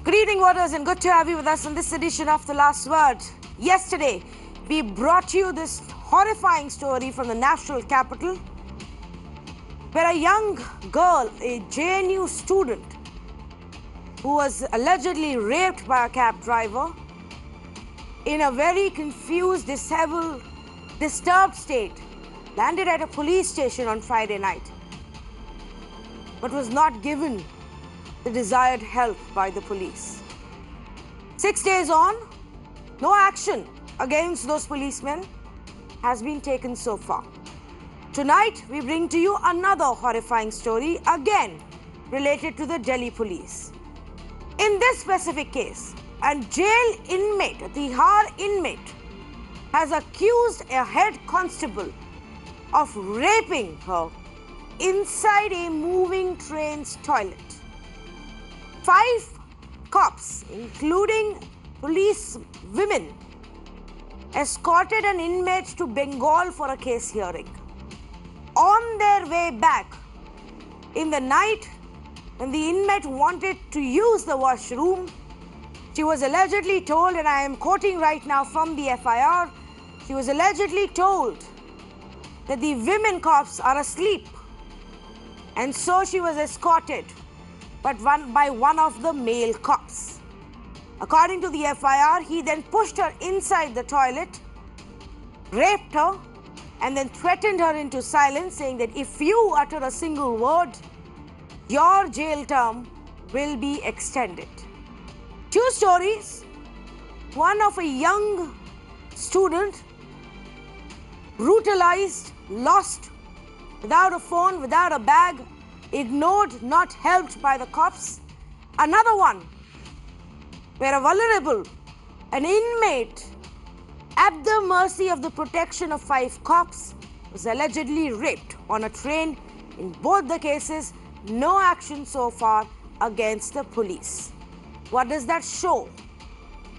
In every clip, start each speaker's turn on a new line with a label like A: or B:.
A: Good evening, voters, and good to have you with us on this edition of The Last Word. Yesterday, we brought you this horrifying story from the national capital, where a young girl, a JNU student, who was allegedly raped by a cab driver, in a very confused, disheveled, disturbed state, landed at a police station on Friday night, but was not given the desired help by the police. 6 days on, no action against those policemen has been taken so far. Tonight, we bring to you another horrifying story, again related to the Delhi police. In this specific case, a jail inmate, a Tihar inmate, has accused a head constable of raping her inside a moving train's toilet. 5 cops, including police women, escorted an inmate to Bengal for a case hearing. On their way back, in the night, when the inmate wanted to use the washroom, she was allegedly told, and I am quoting right now from the FIR, she was allegedly told that the women cops are asleep, and so she was escorted by one of the male cops. According to the FIR, he then pushed her inside the toilet, raped her, and then threatened her into silence, saying that if you utter a single word, your jail term will be extended. 2 stories, one of a young student brutalized, lost, without a phone, without a bag, ignored, not helped by the cops. Another one where a vulnerable, an inmate, at the mercy of the protection of 5 cops, was allegedly raped on a train. In both the cases, no action so far against the police. What does that show?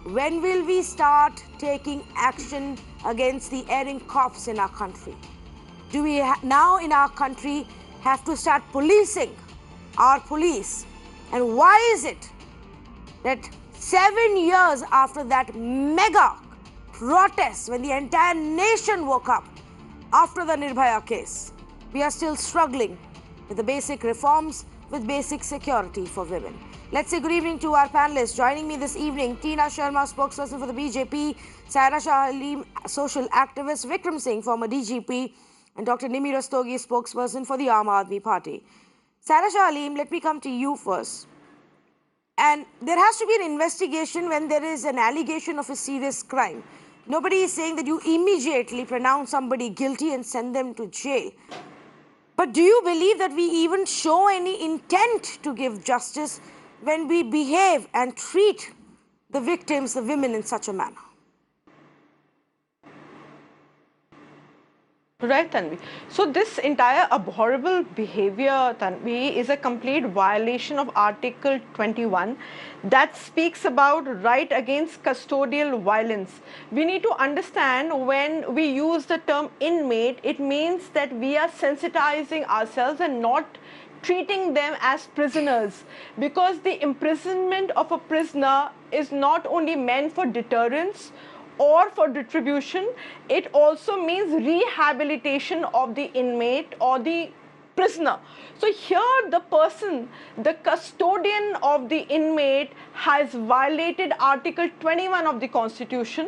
A: When will we start taking action against the erring cops in our country? Do we now in our country have to start policing our police? And why is it that 7 years after that mega protest, when the entire nation woke up after the Nirbhaya case, we are still struggling with the basic reforms, with basic security for women? Let's say good evening to our panelists. Joining me this evening, Tina Sharma, spokesperson for the BJP, Saira Shah Halim, social activist, Vikram Singh, former DGP, and Dr. Nimi Rastogi, spokesperson for the Aam Aadmi Party. Saira Shah Halim, let me come to you first. And there has to be an investigation when there is an allegation of a serious crime. Nobody is saying that you immediately pronounce somebody guilty and send them to jail. But do you believe that we even show any intent to give justice when we behave and treat the victims, the women, in such a manner?
B: Right, Tanvi. So this entire abhorrible behavior, Tanvi, is a complete violation of Article 21 that speaks about right against custodial violence. We need to understand when we use the term inmate, it means that we are sensitizing ourselves and not treating them as prisoners, because the imprisonment of a prisoner is not only meant for deterrence or for retribution, it also means rehabilitation of the inmate or the prisoner. So here the person, the custodian of the inmate, has violated Article 21 of the Constitution.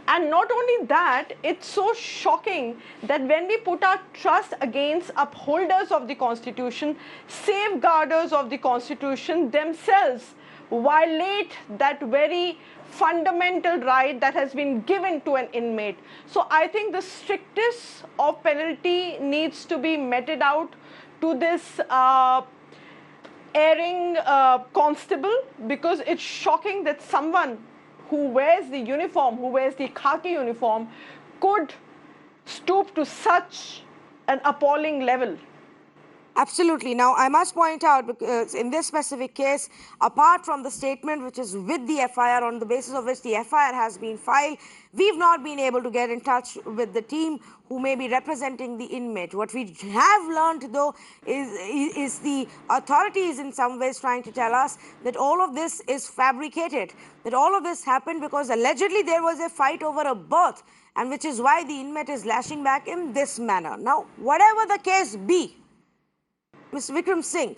B: And not only that, it's so shocking that when we put our trust against upholders of the Constitution, safeguarders of the Constitution themselves violate that very fundamental right that has been given to an inmate. So I think the strictest of penalty needs to be meted out to this erring constable, because it's shocking that someone who wears the uniform, who wears the khaki uniform, could stoop to such an appalling level.
A: Absolutely. Now, I must point out, because in this specific case, apart from the statement which is with the FIR, on the basis of which the FIR has been filed, we've not been able to get in touch with the team who may be representing the inmate. What we have learned, though, is the authorities in some ways trying to tell us that all of this is fabricated, that all of this happened because allegedly there was a fight over a berth, and which is why the inmate is lashing back in this manner. Now, whatever the case be, Mr. Vikram Singh,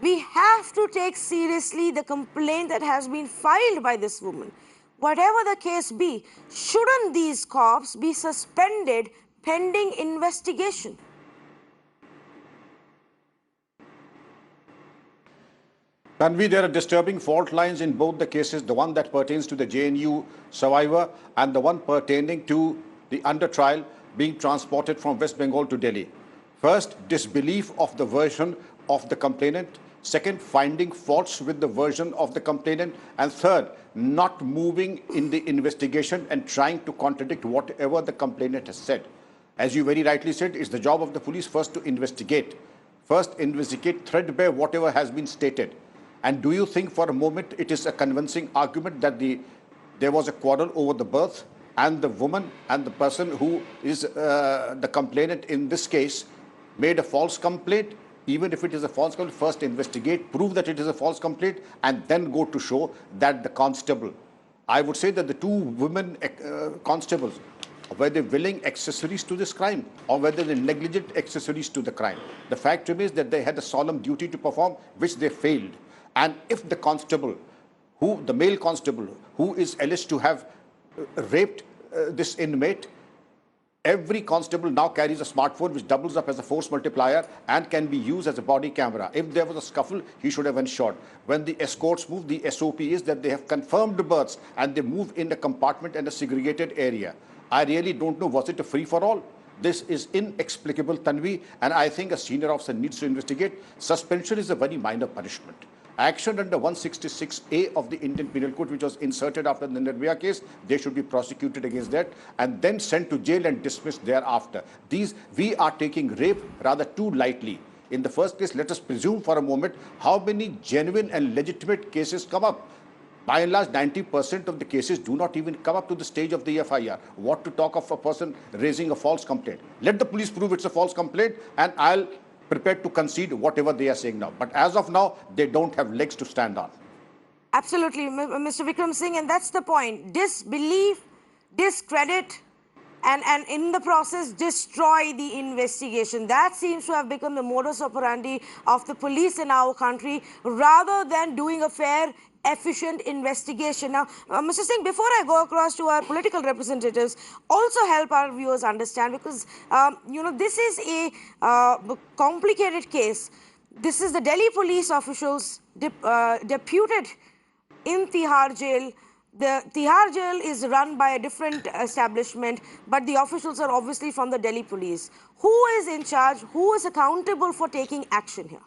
A: we have to take seriously the complaint that has been filed by this woman. Whatever the case be, shouldn't these cops be suspended pending investigation?
C: Tanvi, there are disturbing fault lines in both the cases, the one that pertains to the JNU survivor and the one pertaining to the under trial being transported from West Bengal to Delhi. First, disbelief of the version of the complainant. Second, finding faults with the version of the complainant. And third, not moving in the investigation and trying to contradict whatever the complainant has said. As you very rightly said, it's the job of the police first to investigate. First, investigate threadbare whatever has been stated. And do you think for a moment it is a convincing argument that there was a quarrel over the berth and the woman and the person who is the complainant in this case made a false complaint? Even if it is a false complaint, first investigate, prove that it is a false complaint, and then go to show that the constable, I would say that the two women constables, were they willing accessories to this crime or whether they negligent accessories to the crime. The fact remains that they had a solemn duty to perform, which they failed. And if the constable, the male constable, who is alleged to have raped this inmate, every constable now carries a smartphone which doubles up as a force multiplier and can be used as a body camera. If there was a scuffle, he should have been shot. When the escorts move, the SOP is that they have confirmed the berths and they move in a compartment and a segregated area. I really don't know, was it a free-for-all? This is inexplicable, Tanvi, and I think a senior officer needs to investigate. Suspension is a very minor punishment. Action under 166A of the Indian Penal Code, which was inserted after the Nirbhaya case, they should be prosecuted against that and then sent to jail and dismissed thereafter. We are taking rape rather too lightly. In the first place, let us presume for a moment how many genuine and legitimate cases come up. By and large, 90% of the cases do not even come up to the stage of the FIR. What to talk of a person raising a false complaint? Let the police prove it's a false complaint and I'll prepared to concede whatever they are saying now. But as of now, they don't have legs to stand on.
A: Absolutely, Mr. Vikram Singh, and that's the point. Disbelief, discredit, and in the process, destroy the investigation. That seems to have become the modus operandi of the police in our country, rather than doing a fair, efficient investigation. Now, Mr. Singh, before I go across to our political representatives, also help our viewers understand, because, this is a complicated case. This is the Delhi police officials deputed in Tihar Jail. The Tihar Jail is run by a different establishment, but the officials are obviously from the Delhi police. Who is in charge? Who is accountable for taking action here?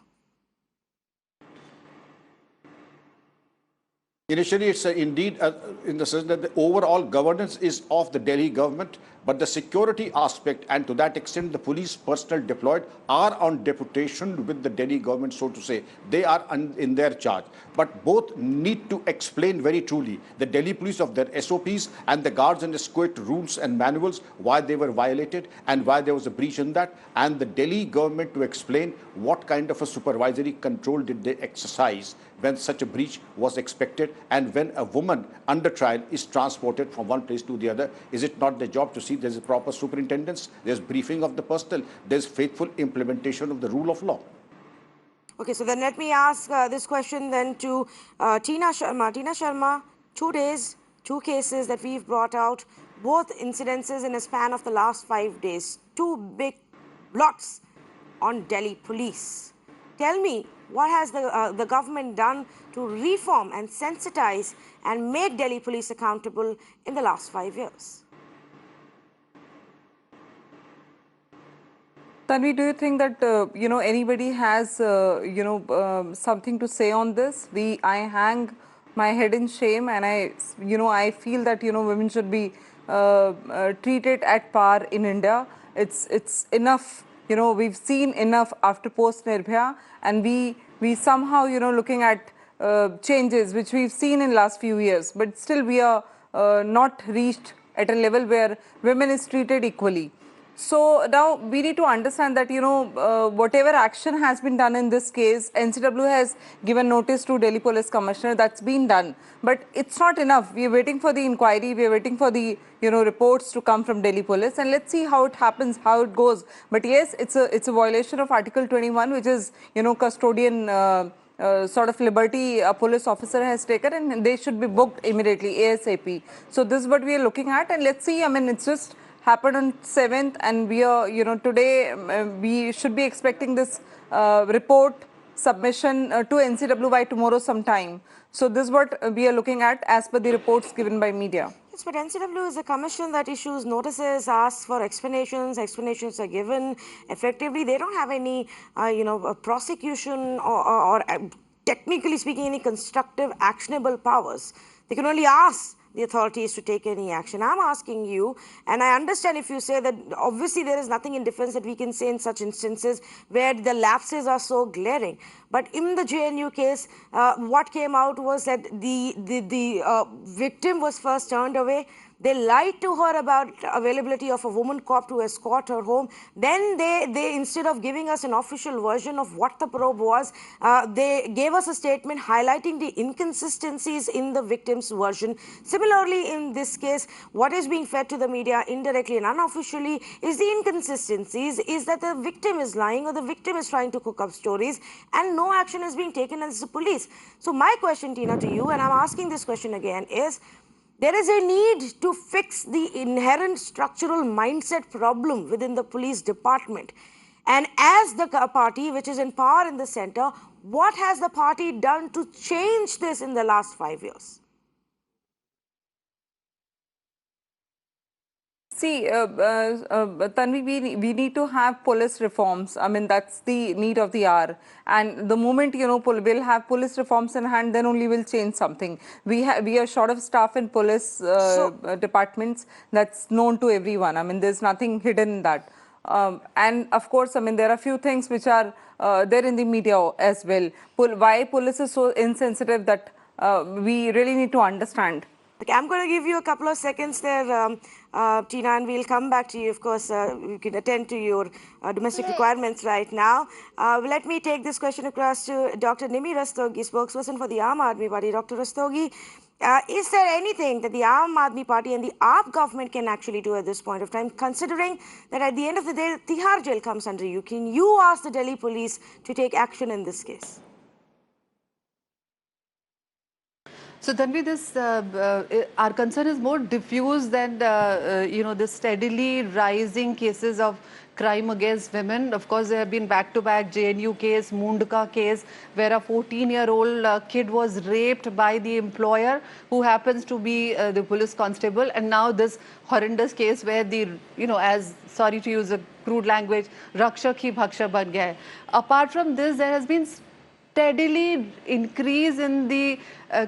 C: Initially, it's indeed in the sense that the overall governance is of the Delhi government, but the security aspect and to that extent the police personnel deployed are on deputation with the Delhi government, so to say. They are in their charge. But both need to explain very truly, the Delhi police of their SOPs and the guards and escort rules and manuals, why they were violated and why there was a breach in that, and the Delhi government to explain what kind of a supervisory control did they exercise when such a breach was expected, and when a woman under trial is transported from one place to the other. Is it not their job to see there's a proper superintendence, there's briefing of the personnel, there's faithful implementation of the rule of law?
A: Okay, so then let me ask this question then to Tina Sharma. Tina Sharma, 2 days, 2 cases that we've brought out, both incidences in a span of the last 5 days, 2 big blots on Delhi police. Tell me, what has the government done to reform and sensitize and make Delhi police accountable in the last 5 years?
D: Tanvi, do you think that, anybody has, something to say on this? I hang my head in shame, and I feel that, women should be treated at par in India. It's enough we've seen enough after post-Nirbhaya, and we somehow, looking at changes which we've seen in last few years, but still we are not reached at a level where women is treated equally. So now we need to understand that, whatever action has been done in this case, NCW has given notice to Delhi Police Commissioner, that's been done. But it's not enough. We are waiting for the inquiry, we are waiting for the, reports to come from Delhi Police, and let's see how it happens, how it goes. But yes, it's a violation of Article 21, which is, custodian sort of liberty a police officer has taken, and they should be booked immediately, ASAP. So this is what we are looking at, and let's see. I mean, it's just happened on 7th, and we are, today we should be expecting this report submission to NCW by tomorrow sometime. So this is what we are looking at as per the reports given by media.
A: Yes, but NCW is a commission that issues notices, asks for explanations. Explanations are given effectively. They don't have any, prosecution or technically speaking, any constructive, actionable powers. They can only ask the authorities to take any action. I'm asking you, and I understand if you say that obviously there is nothing in defense that we can say in such instances where the lapses are so glaring. But in the JNU case, what came out was that the victim was first turned away. They lied to her about availability of a woman cop to escort her home. Then they instead of giving us an official version of what the probe was, they gave us a statement highlighting the inconsistencies in the victim's version. Similarly, in this case, what is being fed to the media indirectly and unofficially is the inconsistencies, is that the victim is lying or the victim is trying to cook up stories, and no action is being taken as the police. So my question, Tina, to you, and I'm asking this question again, is there is a need to fix the inherent structural mindset problem within the police department. And as the party which is in power in the center, what has the party done to change this in the last 5 years?
D: See, Tanvi, we need to have police reforms. I mean, that's the need of the hour. And the moment, we'll have police reforms in hand, then only we'll change something. We are short of staff in police departments. That's known to everyone. I mean, there's nothing hidden in that. And of course, I mean, there are a few things which are there in the media as well. Why police is so insensitive, that we really need to understand.
A: Okay, I'm going to give you a couple of seconds there, Tina, and we'll come back to you. Of course, you can attend to your domestic requirements right now. Let me take this question across to Dr. Nimi Rastogi, spokesperson for the Aam Aadmi Party. Dr. Rastogi, is there anything that the Aam Aadmi Party and the AAP government can actually do at this point of time, considering that at the end of the day, Tihar Jail comes under you? Can you ask the Delhi police to take action in this case?
E: So Tanvi, our concern is more diffuse than the steadily rising cases of crime against women. Of course, there have been back-to-back JNU case, Mundka case, where a 14-year-old kid was raped by the employer, who happens to be the police constable, and now this horrendous case where the, as sorry to use a crude language, Rakshak hi bhaksha ban gaya hai. Apart from this, there has been steadily increase in the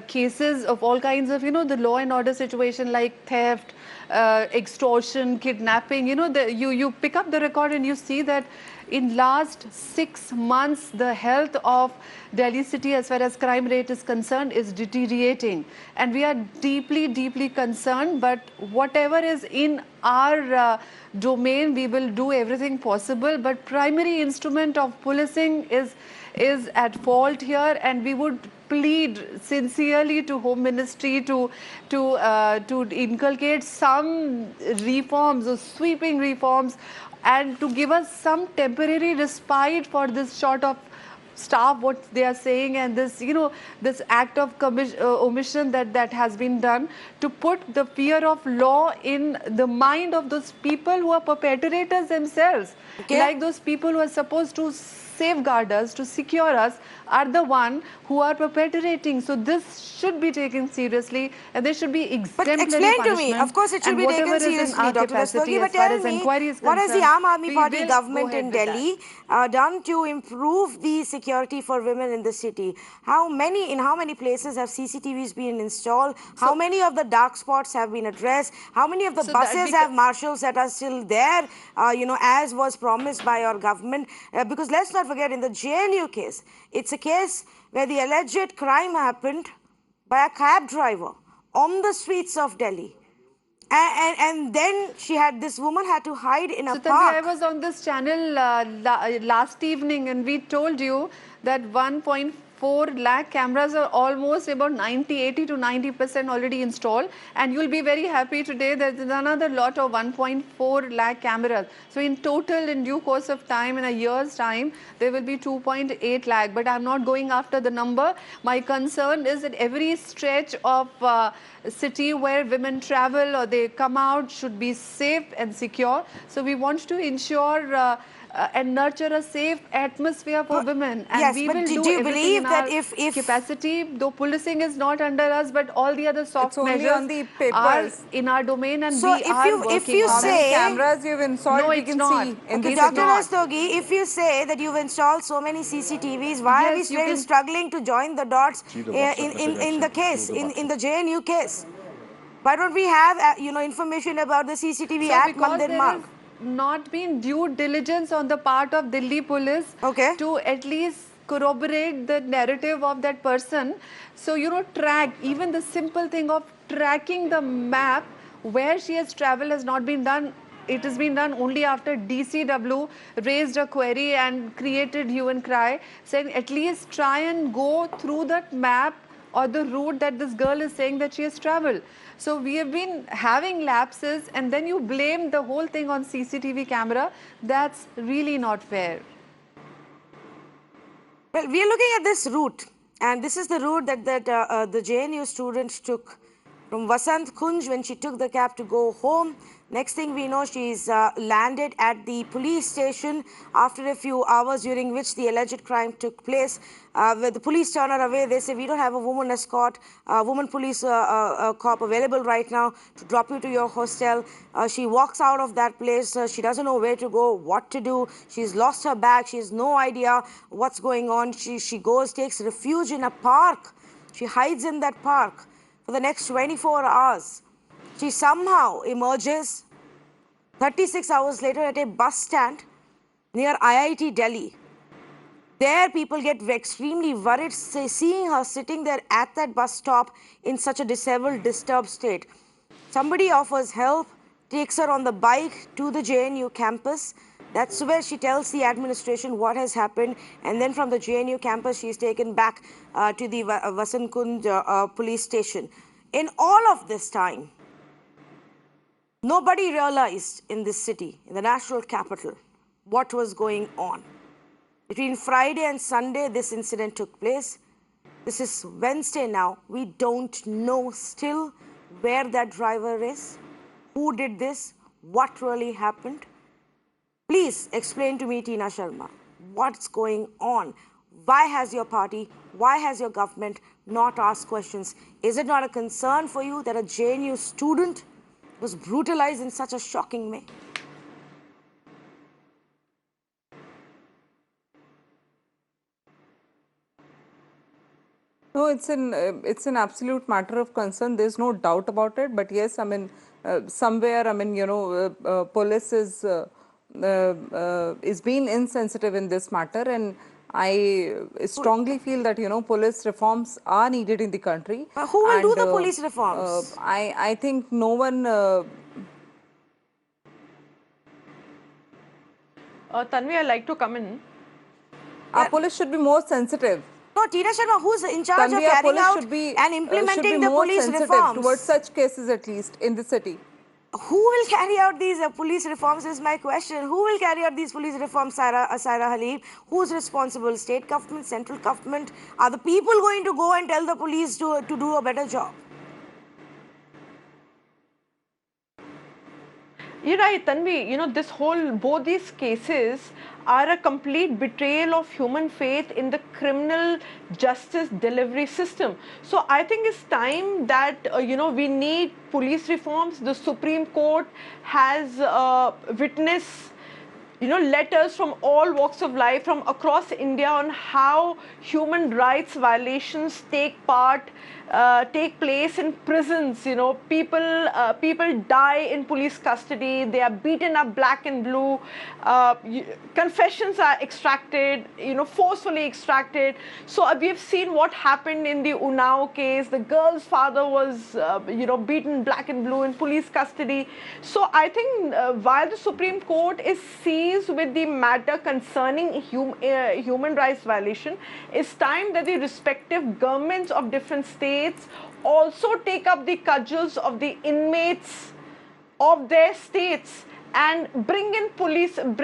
E: cases of all kinds of, the law and order situation, like theft, extortion, kidnapping. You pick up the record and you see that in last 6 months, the health of Delhi city as far as crime rate is concerned is deteriorating. And we are deeply, deeply concerned, but whatever is in our domain, we will do everything possible. But primary instrument of policing is at fault here, and we would plead sincerely to Home Ministry to inculcate some reforms or sweeping reforms, and to give us some temporary respite for this sort of staff, what they are saying, and this, this act of omission that has been done, to put the fear of law in the mind of those people who are perpetrators themselves, like those people who are supposed to safeguard us, to secure us, are the one who are perpetrating. So this should be taken seriously, and there should be
A: But
E: exemplary
A: explain to
E: punishment.
A: me, of course it should
E: And
A: be
E: whatever
A: taken
E: is in
A: seriously,
E: our
A: Dr.
E: capacity,
A: Rastogi, but
E: as far
A: tell
E: as
A: me,
E: inquiry is
A: what has the
E: concerned,
A: Aam Aadmi
E: we
A: Party
E: will
A: government
E: go ahead
A: in
E: with that.
A: Delhi done to improve the security for women in the city? In how many places have CCTVs been installed? How many of the dark spots have been addressed? How many of the
E: So that
A: buses have marshals that are still there, as was promised by your government? Because let's not forget, in the JNU case, it's a case where the alleged crime happened by a cab driver on the streets of Delhi. And then this woman had to hide in a
E: So Tanvi, I
A: park.
E: was on this channel last evening, and we told you that 1.4 lakh cameras are almost about 80 to 90% already installed, and you'll be very happy today that there's another lot of 1.4 lakh cameras. So in total, in due course of time, in a year's time, there will be 2.8 lakh. But I'm not going after the number. My concern is that every stretch of city where women travel or they come out should be safe and secure. So we want to ensure and nurture a safe atmosphere for women, and
A: yes,
E: we
A: but
E: will
A: do
E: do
A: you
E: everything
A: believe
E: in
A: that
E: our
A: if
E: capacity, though policing is not under us, but all the other soft
D: It's only
E: measures
D: on the
E: are
D: papers.
E: in our domain, and
A: So
E: we are
A: if
E: working
A: you
E: on
D: How
E: them.
D: many
A: say,
D: cameras you've installed,
E: No,
D: we
E: it's
D: can
E: not.
D: see in
A: okay,
D: the
E: It's
A: Dr.
D: city.
E: not.
A: Rastogi, if you say that you've installed so many CCTVs, why are we
E: Yes, you
A: still
E: can.
A: struggling to join the dots
C: See the WhatsApp message I
A: in the
C: sent
A: case,
C: through the
A: in
C: WhatsApp.
A: the JNU case? Why don't we have information about the CCTV
E: So
A: at
E: because
A: Mandir
E: there has
A: Marg?
E: not been due diligence on the part of Delhi police
A: Okay.
E: to at least corroborate the narrative of that person. So, track, even the simple thing of tracking the map where she has traveled has not been done. It has been done only after DCW raised a query and created hue and cry, saying at least try and go through that map or the route that this girl is saying that she has traveled. So we have been having lapses, and then you blame the whole thing on CCTV camera. That's really not fair.
A: Well, we are looking at this route, and this is the route that the JNU student took from Vasant Kunj when she took the cab to go home. Next thing we know, she's landed at the police station after a few hours during which the alleged crime took place. Where the police turn her away, they say, we don't have a woman escort, woman police cop available right now to drop you to your hostel. She walks out of that place. She doesn't know where to go, what to do. She's lost her bag. She has no idea what's going on. She goes, takes refuge in a park. She hides in that park for the next 24 hours. She somehow emerges 36 hours later at a bus stand near IIT Delhi. There, people get extremely worried seeing her sitting there at that bus stop in such a disheveled, disturbed state. Somebody offers help, takes her on the bike to the JNU campus. That's where she tells the administration what has happened, and then from the JNU campus, she is taken back to the Vasant Kunj police station. In all of this time, nobody realized in this city, in the national capital, what was going on. Between Friday and Sunday, this incident took place. This is Wednesday now. We don't know still where that driver is, who did this, what really happened. Please explain to me, Tina Sharma, what's going on? Why has your party, why has your government not asked questions? Is it not a concern for you that a JNU student was brutalized in such a shocking way?
D: No, it's an absolute matter of concern. There's no doubt about it. But yes, I mean, somewhere, I mean, police is being insensitive in this matter, and I strongly feel that police reforms are needed in the country.
A: But who will do
D: And,
A: the police reforms?
D: I think no one.
B: Tanvi, I'd like to come in.
D: Our police should be more sensitive.
A: No, Tina Sharma, who's in charge of
D: Tanvi, our
A: carrying
D: police
A: out
D: should be
A: and implementing the
D: more
A: police
D: sensitive
A: reforms?
D: towards such cases, at least in the city.
A: Who will carry out these police reforms is my question. Who will carry out these police reforms, Saira Halib? Who's responsible? State government, central government? Are the people going to go and tell the police to do a better job?
B: You're right, Tanvi. Both these cases are a complete betrayal of human faith in the criminal justice delivery system. So I think it's time that we need police reforms. The Supreme Court has witnessed letters from all walks of life from across India on how human rights violations take place in prisons. People die in police custody. They are beaten up black and blue. Confessions are extracted, forcefully extracted. So we have seen what happened in the Unnao case. The girl's father was, beaten black and blue in police custody. So I think while the Supreme Court is seized with the matter concerning human rights violation, it's time that the respective governments of different states also take up the cudgels of the inmates of their states and bring in prison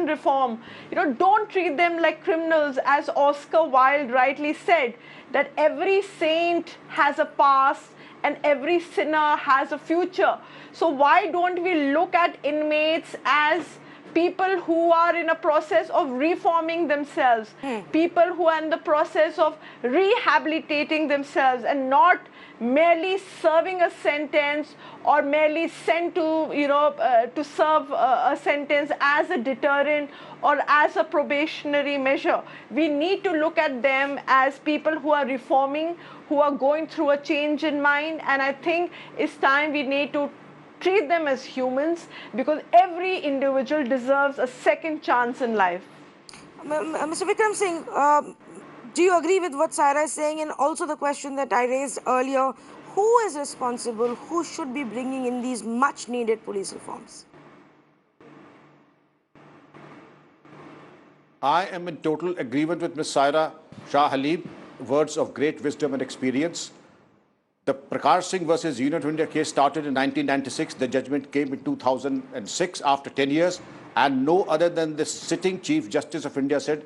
B: reform. Don't treat them like criminals. As Oscar Wilde rightly said, that every saint has a past and every sinner has a future. So why don't we look at inmates as people who are in a process of reforming themselves, people who are in the process of rehabilitating themselves, and not merely serving a sentence or merely sent to to serve a sentence as a deterrent or as a probationary measure. We need to look at them as people who are reforming, who are going through a change in mind, and I think it's time we need to treat them as humans, because every individual deserves a second chance in life.
A: Mr. Vikram Singh, do you agree with what Saira is saying? And also the question that I raised earlier, who is responsible? Who should be bringing in these much needed police reforms?
C: I am in total agreement with Ms. Saira Shah Halib, words of great wisdom and experience. The Prakar Singh versus Union of India case started in 1996. The judgment came in 2006 after 10 years. And no other than the sitting Chief Justice of India said,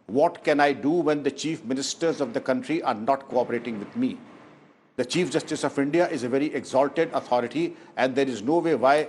C: what can I do when the chief ministers of the country are not cooperating with me? The Chief Justice of India is a very exalted authority, and there is no way why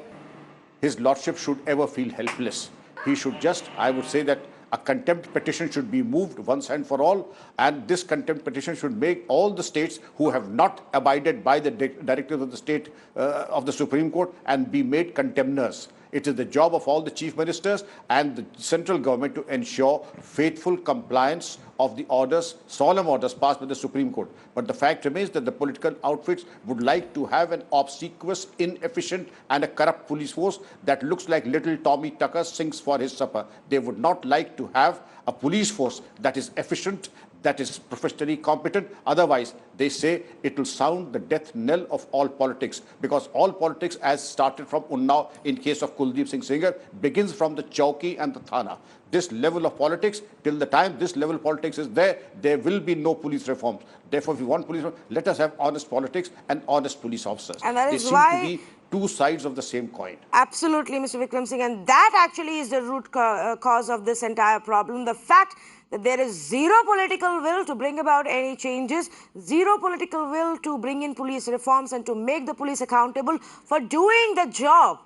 C: his lordship should ever feel helpless. He should just, I would say that a contempt petition should be moved once and for all, and this contempt petition should make all the states who have not abided by the directives of the state of the Supreme Court and be made contemners. It is the job of all the chief ministers and the central government to ensure faithful compliance of the orders, solemn orders passed by the Supreme Court. But the fact remains that the political outfits would like to have an obsequious, inefficient and a corrupt police force that looks like little Tommy Tucker sings for his supper. They would not like to have a police force that is efficient, that is professionally competent. Otherwise, they say it will sound the death knell of all politics, because all politics, as started from Unnao in case of Kuldeep Singh Sengar, begins from the Chowki and the Thana. This level of politics, till the time this level of politics is there, there will be no police reforms. Therefore, if we want police reform, let us have honest politics and honest police officers.
A: And that is
C: they seem
A: why
C: to be two sides of the same coin.
A: Absolutely, Mr. Vikram Singh, and that actually is the root cause of this entire problem. The fact that there is zero political will to bring about any changes, zero political will to bring in police reforms and to make the police accountable for doing the job,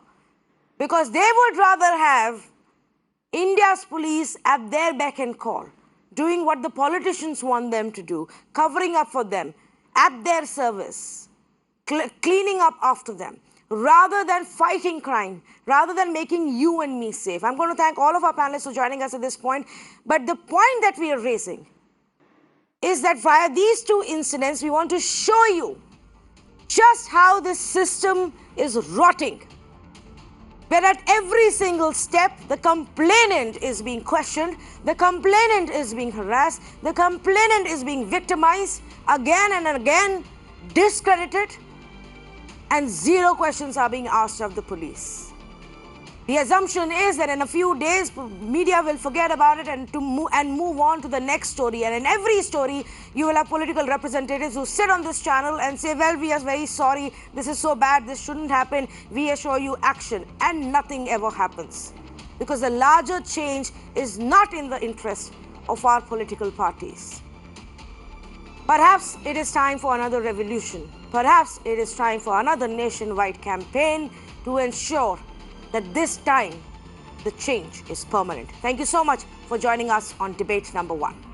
A: because they would rather have India's police at their beck and call, doing what the politicians want them to do, covering up for them, at their service, cleaning up after them, rather than fighting crime, rather than making you and me safe. I'm going to thank all of our panelists for joining us at this point. But the point that we are raising is that via these two incidents, we want to show you just how this system is rotting, where at every single step, the complainant is being questioned, the complainant is being harassed, the complainant is being victimized again and again, discredited, and zero questions are being asked of the police. The assumption is that in a few days, media will forget about it and move on to the next story. And in every story, you will have political representatives who sit on this channel and say, well, we are very sorry, this is so bad, this shouldn't happen, we assure you action. And nothing ever happens. Because the larger change is not in the interest of our political parties. Perhaps it is time for another revolution. Perhaps it is time for another nationwide campaign to ensure that this time the change is permanent. Thank you so much for joining us on debate number 1.